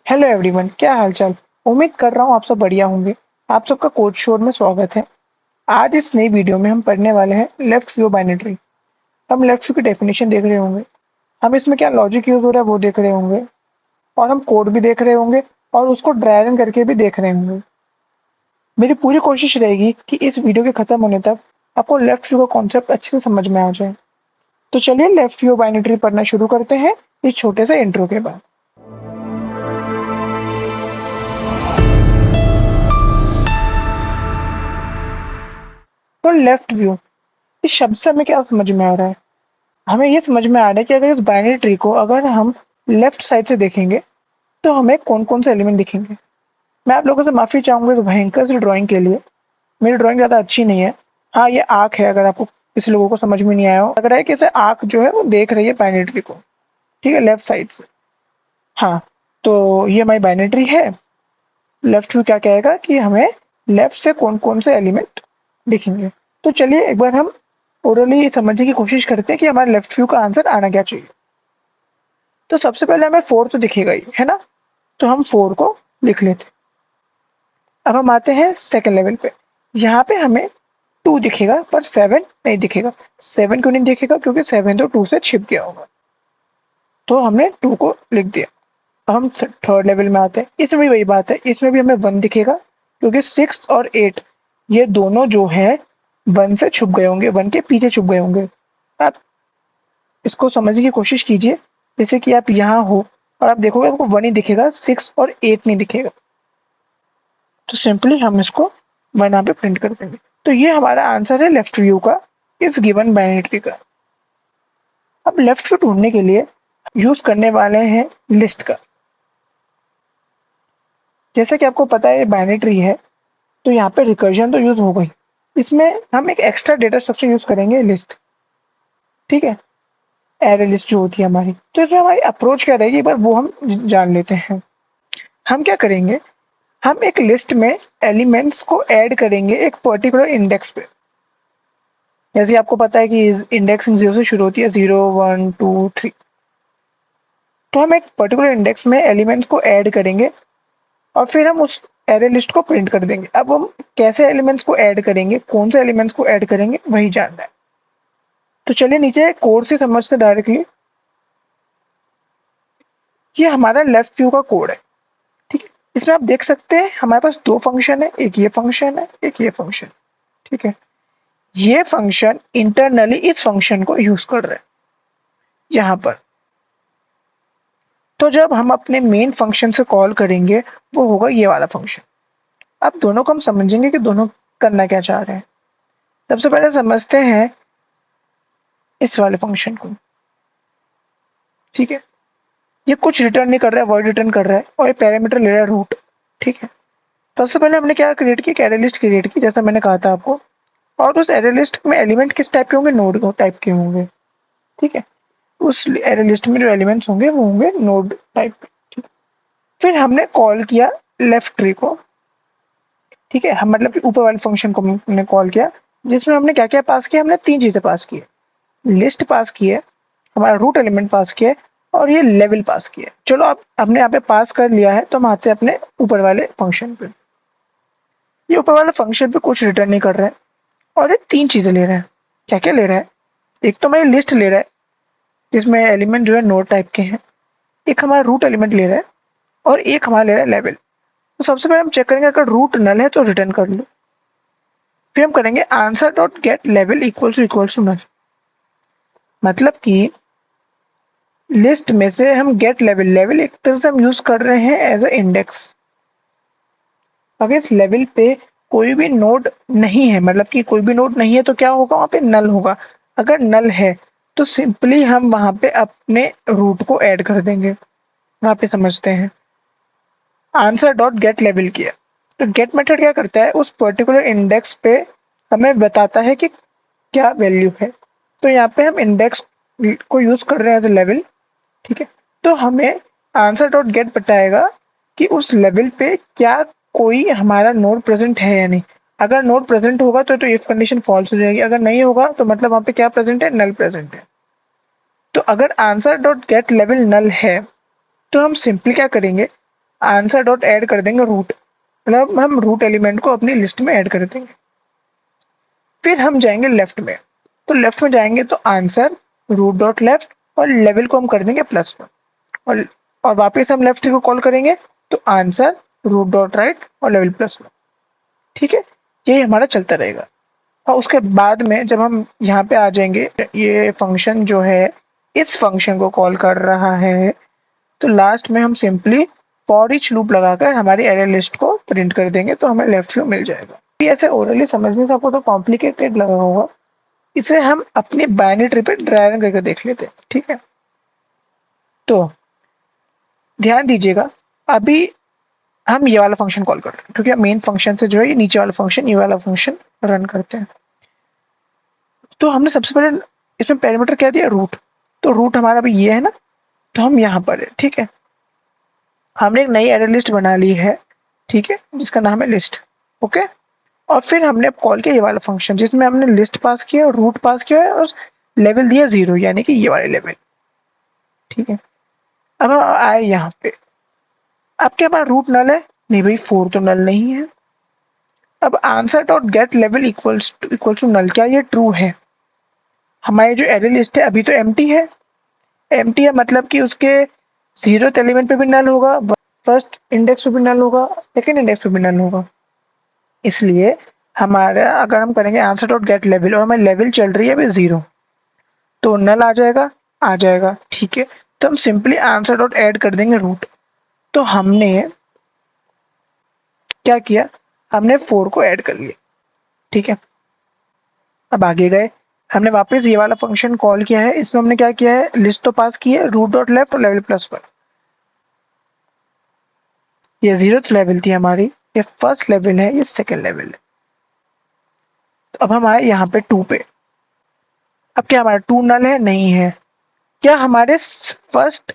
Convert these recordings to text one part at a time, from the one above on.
Hello everyone, क्या हालचाल। उम्मीद कर रहा हूँ आप सब बढ़िया होंगे। आप सबका कोड शोर में स्वागत है। आज इस नई वीडियो में हम पढ़ने वाले हैं लेफ्ट व्यू बाइनरी। हम लेफ्ट व्यू की डेफिनेशन देख रहे होंगे, हम इसमें क्या लॉजिक यूज हो रहा है वो देख रहे होंगे, और हम कोड भी देख रहे होंगे और उसको ड्रैग इन करके भी देख रहे होंगे। मेरी पूरी कोशिश रहेगी कि इस वीडियो के खत्म होने तक आपको लेफ्ट व्यू का कॉन्सेप्ट अच्छे से समझ में आ जाए। तो चलिए लेफ्ट व्यू बाइनरी पढ़ना शुरू करते हैं इस छोटे से इंट्रो के बाद। तो लेफ्ट व्यू इस शब्द से हमें क्या समझ में आ रहा है? हमें ये समझ में आ रहा है कि अगर इस बाइनरी ट्री को अगर हम लेफ्ट साइड से देखेंगे तो हमें कौन-कौन से एलिमेंट दिखेंगे। मैं आप लोगों से माफ़ी चाहूँगा इस भयंकर सी ड्राइंग के लिए। मेरी ड्राइंग ज़्यादा अच्छी नहीं है। हाँ, ये आँख है, अगर आपको किसी लोगों को समझ में नहीं आया हो। लग रहा है कि इसे आँख जो है वो देख रही है बाइनरी ट्री को, ठीक है, लेफ्ट साइड से। हाँ, तो ये हमारी बाइनरी ट्री है। लेफ्ट व्यू क्या कहेगा कि हमें लेफ्ट से कौन-कौन से एलिमेंट दिखेंगे। तो चलिए एक बार हम ओरली समझने की कोशिश करते हैं कि हमारे लेफ्ट व्यू का आंसर आना क्या चाहिए। तो सबसे पहले हमें 4 तो दिखेगा ही, है ना? तो हम 4 को लिख लेते हैं। अब हम आते हैं सेकंड लेवल पे। यहाँ पे हमें 2 दिखेगा पर 7 नहीं दिखेगा। 7 क्यों नहीं दिखेगा? क्योंकि 7 तो 2 से छिप गया होगा। तो हमने 2 को लिख दिया। अब हम थर्ड लेवल में आते हैं। इसमें भी वही बात है, इसमें भी हमें 1 दिखेगा क्योंकि 6 और 8 ये दोनों जो है 1 से छुप गए होंगे, 1 के पीछे छुप गए होंगे। आप इसको समझने की कोशिश कीजिए, जैसे कि आप यहाँ हो और आप देखोगे आपको 1 ही दिखेगा, 6 और 8 नहीं दिखेगा। तो सिंपली हम इसको 1 यहाँ पे प्रिंट कर देंगे। तो ये हमारा आंसर है लेफ्ट व्यू का इस गिवन बाइनरी ट्री का। अब लेफ्ट व्यू ढूंढने के लिए यूज करने वाले हैं लिस्ट का। जैसे कि आपको पता है ये बाइनरी ट्री है, तो यहाँ पे रिकर्जन तो यूज हो गई। इसमें हम एक एक्स्ट्रा डेटा स्ट्रक्चर यूज करेंगे, लिस्ट, ठीक है, एरे लिस्ट जो होती है हमारी। तो इसमें हमारी अप्रोच क्या रहेगी, एक बार वो हम जान लेते हैं। हम क्या करेंगे, हम एक लिस्ट में एलिमेंट्स को ऐड करेंगे एक पर्टिकुलर इंडेक्स पे। जैसे आपको पता है कि इंडेक्सिंग 0 से शुरू होती है, 0 1 2 3। तो हम एक पर्टिकुलर इंडेक्स में एलिमेंट्स को ऐड करेंगे और फिर हम उस एरे लिस्ट को प्रिंट कर देंगे। अब हम कैसे एलिमेंट्स को ऐड करेंगे, कौन से एलिमेंट्स को ऐड करेंगे, वही जानना है। तो चलिए नीचे कोड से समझते डायरेक्टली। ये हमारा लेफ्ट व्यू का कोड है, ठीक है। इसमें आप देख सकते हैं हमारे पास 2 फंक्शन है, एक ये फंक्शन है, एक ये फंक्शन, ठीक है। ये फंक्शन इंटरनली इस फंक्शन को यूज कर रहे हैं यहाँ पर। तो जब हम अपने मेन फंक्शन से कॉल करेंगे वो होगा ये वाला फंक्शन। अब दोनों को हम समझेंगे कि दोनों करना क्या चाह रहे हैं। सबसे पहले समझते हैं इस वाले फंक्शन को, ठीक है। ये कुछ रिटर्न नहीं कर रहा है, वर्ड रिटर्न कर रहा है और ये पैरामीटर ले रहा है रूट, ठीक है। सबसे पहले हमने क्या क्रिएट की, एरे लिस्ट क्रिएट की, जैसा मैंने कहा था आपको। और उस एरे लिस्ट में एलिमेंट किस टाइप के होंगे, नोड टाइप के होंगे, ठीक है। उस एरे लिस्ट में जो एलिमेंट्स होंगे वो होंगे नोड टाइप के, ठीक। फिर हमने कॉल किया लेफ्ट ट्री को, ठीक है। हम मतलब कि ऊपर वाले फंक्शन को हमने कॉल किया, जिसमें हमने क्या क्या पास किया, हमने 3 चीजें पास की है। लिस्ट पास की है, हमारा रूट एलिमेंट पास किया है और ये लेवल पास किया है। चलो अब हमने यहाँ पे पास कर लिया है, तो हम आते हैं अपने ऊपर वाले फंक्शन पे। ये ऊपर वाले फंक्शन पे कुछ रिटर्न नहीं कर रहा है और ये 3 चीजें ले रहा है। क्या क्या ले रहा है, एक तो हमारी लिस्ट ले रहा है जिसमें एलिमेंट जो है नोड टाइप के हैं, एक हमारा रूट एलिमेंट ले रहा है और एक हमारा ले रहा है लेवल। तो सबसे पहले हम चेक करेंगे अगर रूट नल है तो रिटर्न कर लो। फिर हम करेंगे answer dot get level equals to null. मतलब कि लिस्ट में से हम गेट लेवल, लेवल एक तरह से हम यूज कर रहे हैं एज अ इंडेक्स। अगर इस लेवल पे कोई भी नोड नहीं है, मतलब कि कोई भी नोड नहीं है, तो क्या होगा, वहां पे नल होगा। अगर नल है तो सिंपली हम वहां पे अपने रूट को ऐड कर देंगे। वहां पे समझते हैं आंसर डॉट गेट लेवल किया। तो गेट मेथड क्या करता है, उस पर्टिकुलर इंडेक्स पे हमें बताता है कि क्या वैल्यू है। तो यहाँ पे हम इंडेक्स को यूज कर रहे हैं एज ए लेवल, ठीक है। तो हमें आंसर डॉट गेट बताएगा कि उस लेवल पे क्या कोई हमारा नोड प्रेजेंट है या नहीं। अगर नोड प्रेजेंट होगा तो इफ कंडीशन फॉल्स हो जाएगी, अगर नहीं होगा तो मतलब वहां पे क्या प्रेजेंट है, नल प्रेजेंट है। तो अगर आंसर डॉट गेट लेवल नल है तो हम सिंपली क्या करेंगे, आंसर डॉट ऐड कर देंगे रूट, मतलब हम रूट एलिमेंट को अपनी लिस्ट में ऐड कर देंगे। फिर हम जाएंगे लेफ्ट में, तो लेफ्ट में जाएंगे तो आंसर रूट डॉट लेफ्ट और लेवल को हम कर देंगे +1, और वापस हम लेफ्ट को कॉल करेंगे तो आंसर रूट डॉट राइट और लेवल +1। ठीक है, यही हमारा चलता रहेगा। और उसके बाद में जब हम यहाँ पे आ जाएंगे, ये फंक्शन जो है इस फंक्शन को कॉल कर रहा है, तो लास्ट में हम सिंपली फॉर ईच लूप लगाकर हमारी एरे लिस्ट को प्रिंट कर देंगे, तो हमें लेफ्ट व्यू मिल जाएगा। ऐसे ओरली समझने से आपको तो कॉम्प्लिकेटेड लगा होगा, इसे हम अपनी बाइनरी ट्री पे ड्राई रन करके देख लेते हैं। ठीक है, तो ध्यान दीजिएगा, अभी हम ये वाला फंक्शन कॉल कर रहे हैं क्योंकि मेन फंक्शन से जो है ये नीचे वाला फंक्शन, ये वाला फंक्शन रन करते हैं। तो हमने सबसे पहले इसमें पैरामीटर क्या दिया, रूट। तो रूट हमारा अभी ये है ना, तो हम यहाँ पर है। ठीक है, हमने एक नई एरे लिस्ट बना ली है, ठीक है, जिसका नाम है लिस्ट। ओके, और फिर हमने कॉल किया ये वाला फंक्शन जिसमें हमने लिस्ट पास किया, रूट पास किया है और लेवल दिया 0, यानी कि ये वाले लेवल। ठीक है, अब हम आए यहाँ पे, अब क्या हमारा रूट नल है? नहीं भाई, 4 तो नल नहीं है। अब answer dot get level equals to null, क्या ये ट्रू है? हमारी जो एरे लिस्ट है अभी तो एम्प्टी है, एम्प्टी है मतलब कि उसके 0th एलिमेंट पे भी नल होगा, फर्स्ट इंडेक्स पे भी नल होगा, सेकेंड इंडेक्स पे भी नल होगा। इसलिए हमारा अगर हम करेंगे आंसर डॉट गेट लेवल और हमारी लेवल चल रही है अभी 0, तो नल आ जाएगा, आ जाएगा। ठीक है, तो हम सिंपली आंसर डॉट ऐड कर देंगे रूट। तो हमने क्या किया, हमने 4 को ऐड कर लिया। ठीक है, अब आगे गए, हमने वापस ये वाला फंक्शन कॉल किया है, इसमें हमने क्या किया है, लिस्ट तो पास की है, रूट डॉट लेफ्ट और लेवल +1। ये 0th लेवल थी हमारी, ये फर्स्ट लेवल है, ये सेकेंड लेवल है। तो अब हम आए यहाँ पे 2 पे। अब क्या हमारा 2 नल है? नहीं है। क्या हमारे फर्स्ट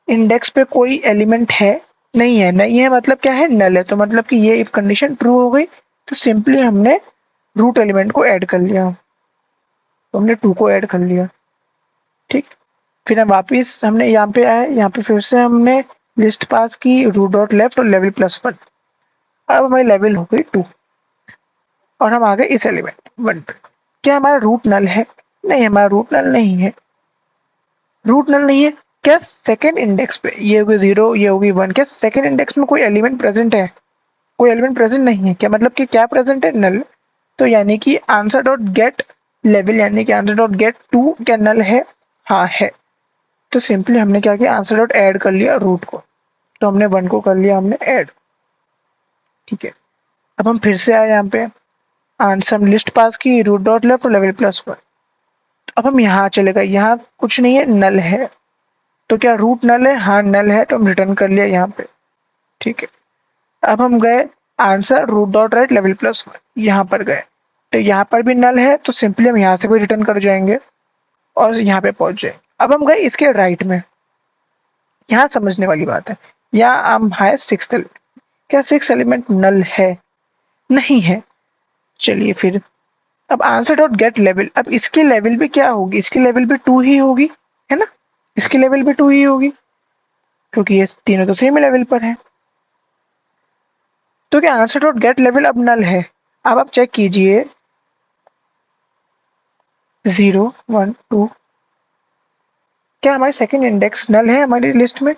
इंडेक्स पे कोई एलिमेंट है? नहीं है। नहीं है मतलब क्या है, नल है। तो मतलब कि ये इफ कंडीशन ट्रू हो गई, तो सिंपली हमने रूट एलिमेंट को ऐड कर लिया, तो हमने 2 को ऐड कर लिया। ठीक, फिर हम वापिस हमने यहाँ पे आए, यहाँ पे फिर से हमने लिस्ट पास की, रूट डॉट लेफ्ट और लेवल +1। अब हमारी लेवल हो गई 2 और हम आ गए इस एलिमेंट 1 पे। क्या हमारा रूट नल है? नहीं, हमारा रूट नल नहीं है। रूट नल नहीं है, क्या सेकेंड इंडेक्स पे, ये होगी 0, ये होगी 1, क्या सेकेंड इंडेक्स में कोई एलिमेंट प्रेजेंट है? कोई एलिमेंट प्रेजेंट नहीं है। क्या मतलब कि क्या प्रेजेंट है? नल। तो यानी कि आंसर डॉट गेट लेवल यानी कि आंसर डॉट गेट 2 क्या नल है? हाँ है। तो सिंपली हमने क्या किया, आंसर डॉट ऐड कर लिया रूट को, तो हमने 1 को कर लिया हमने ऐड। ठीक है, अब हम फिर से आए यहाँ पे, आंसर हम लिस्ट पास की, रूट डॉट लेफ्ट और लेवल +1। अब हम यहाँ चले गए, यहाँ कुछ नहीं है, नल है। तो क्या रूट नल है? हाँ नल है, तो हम रिटर्न कर लिया यहाँ पे। ठीक है, अब हम गए answer root dot right level +1, यहाँ पर गए, तो यहाँ पर भी नल है, तो सिंपली हम यहाँ से भी रिटर्न कर जाएंगे और यहाँ पे पहुंच जाएंगे। अब हम गए इसके राइट में, यहाँ समझने वाली बात है, यहाँ हम है 6th एलिमेंट। क्या 6th एलिमेंट नल है? नहीं है। चलिए फिर, अब आंसर डॉट गेट लेवल, अब इसकी लेवल भी क्या होगी, इसकी लेवल भी 2 ही होगी, है ना, इसकी लेवल भी 2 ही होगी क्योंकि ये तीनों तो सेम लेवल पर है। तो क्या आंसर डॉट गेट लेवल अब नल है? अब आप चेक कीजिए, 0 1 2, क्या हमारी सेकंड इंडेक्स नल है हमारी लिस्ट में?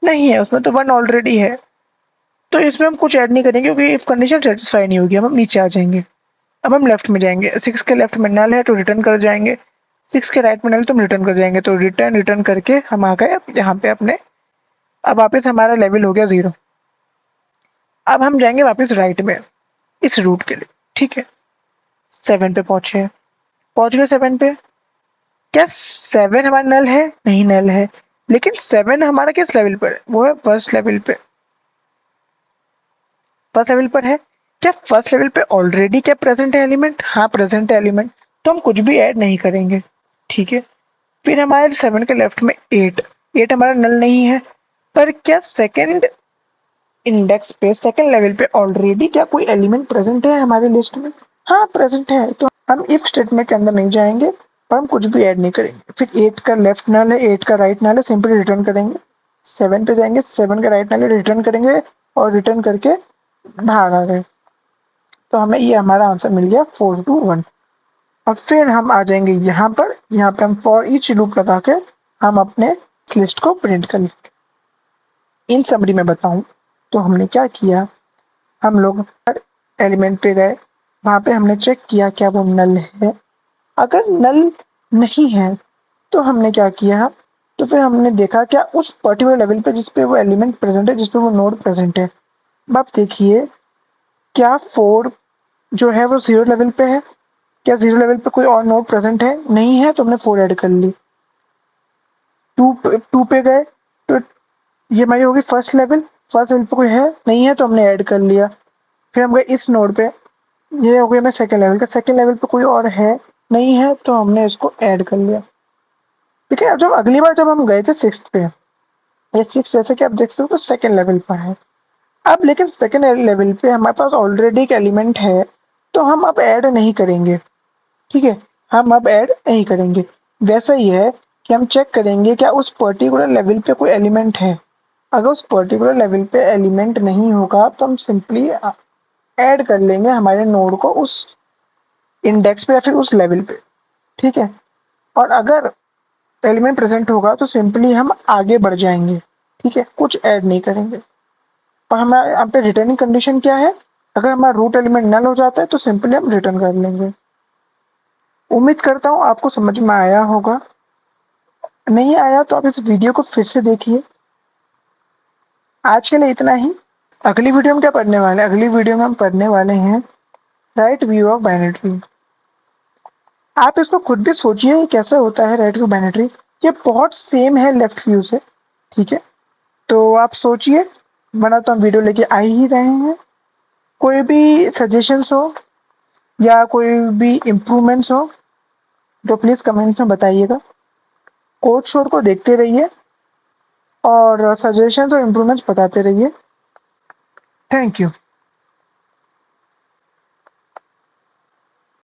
नहीं है, उसमें तो 1 ऑलरेडी है। तो इसमें हम कुछ ऐड नहीं करेंगे क्योंकि इफ कंडीशन सेटिस्फाई नहीं होगी, हम नीचे आ जाएंगे। अब हम लेफ्ट में जाएंगे, 6 के लेफ्ट में नल है तो रिटर्न कर जाएंगे, 6 के राइट में नल तो हम रिटर्न कर जाएंगे, तो रिटर्न रिटर्न करके हम आ गए यहाँ पे अपने। अब वापस हमारा लेवल हो गया 0। अब हम जाएंगे वापस राइट में इस रूट के लिए। ठीक है, 7 पे पहुंचे, पहुंच गए 7 पे। क्या 7 हमारा नल है? नहीं नल है, लेकिन 7 हमारा किस लेवल पर है? वो है फर्स्ट लेवल पे, फर्स्ट लेवल पर है। क्या फर्स्ट लेवल पे ऑलरेडी क्या प्रेजेंट है एलिमेंट? हाँ प्रेजेंट है एलिमेंट, तो हम कुछ भी ऐड नहीं करेंगे। ठीक है, फिर हमारे 7 के लेफ्ट में 8, 8 हमारा नल नहीं है, पर क्या सेकंड इंडेक्स पे सेकंड लेवल पे ऑलरेडी क्या कोई एलिमेंट प्रेजेंट है हमारी लिस्ट में? हाँ प्रेजेंट है, तो हम इफ स्टेटमेंट के अंदर नहीं जाएंगे और हम कुछ भी ऐड नहीं करेंगे। फिर 8 का लेफ्ट नल है, 8 का राइट नल है, सिंपली रिटर्न करेंगे 7 पे जाएंगे, 7 का राइट नल रिटर्न करेंगे और रिटर्न करके बाहर आ गए, तो हमें ये हमारा आंसर मिल गया 421। और फिर हम आ जाएंगे यहाँ पे हम फॉर ईच लूप लगा के हम अपने लिस्ट को प्रिंट कर लेंगे। इन समरी में बताऊं तो हमने क्या किया, हम लोग हर एलिमेंट पे गए, वहां पे हमने चेक किया क्या वो नल है। अगर नल नहीं है तो हमने क्या किया, तो फिर हमने देखा क्या उस पर्टिकुलर लेवल पे जिस पे वो एलिमेंट प्रेजेंट है, जिस पे वो नोड प्रेजेंट है। अब आप देखिए क्या 4 जो है वो 0 लेवल पे है, क्या 0 लेवल पे कोई और नोड प्रेजेंट है, नहीं है, तो हमने 4 ऐड कर ली। 2 पे गए तो ये हमारी होगी फर्स्ट लेवल पे कोई है, नहीं है, तो हमने ऐड कर लिया। फिर हम गए इस नोड पे, ये हो गया मैं सेकंड लेवल का, सेकंड लेवल पे कोई और है, नहीं है, तो हमने इसको ऐड कर लिया। ठीक है, अब जब अगली बार जब हम गए थे 6 पे, ये 6 जैसे कि आप देख सकते हो सेकंड लेवल पर है। अब लेकिन सेकंड लेवल पे हमारे पास ऑलरेडी एक एलिमेंट है, तो हम अब ऐड नहीं करेंगे। ठीक है, हम अब ऐड नहीं करेंगे। वैसा ही है कि हम चेक करेंगे क्या उस पर्टिकुलर लेवल पे कोई एलिमेंट है। अगर उस पर्टिकुलर लेवल पे एलिमेंट नहीं होगा तो हम सिंपली ऐड कर लेंगे हमारे नोड को उस इंडेक्स पे या फिर उस लेवल पे। ठीक है, और अगर एलिमेंट प्रेजेंट होगा तो सिंपली हम आगे बढ़ जाएंगे। ठीक है, कुछ ऐड नहीं करेंगे। और हमारे यहाँ पे रिटर्निंग कंडीशन क्या है, अगर हमारा रूट एलिमेंट नल हो जाता है तो सिंपली हम रिटर्न कर लेंगे। उम्मीद करता हूँ आपको समझ में आया होगा। नहीं आया तो आप इस वीडियो को फिर से देखिए। आज के लिए इतना ही। अगली वीडियो में क्या पढ़ने वाले हैं, अगली वीडियो में हम पढ़ने वाले हैं राइट व्यू ऑफ बाइनरी। आप इसको खुद भी सोचिए ये कैसे होता है राइट व्यू बाइनरी। ये बहुत सेम है लेफ्ट व्यू से। ठीक है, तो आप सोचिए, वरना तो हम वीडियो लेके आ ही रहे हैं। कोई भी सजेशंस हो या कोई भी इम्प्रूवमेंट्स हो तो प्लीज़ कमेंट्स में बताइएगा। कोड शोर को देखते रहिए और सजेशंस और इम्प्रूवमेंट्स बताते रहिए। Thank you.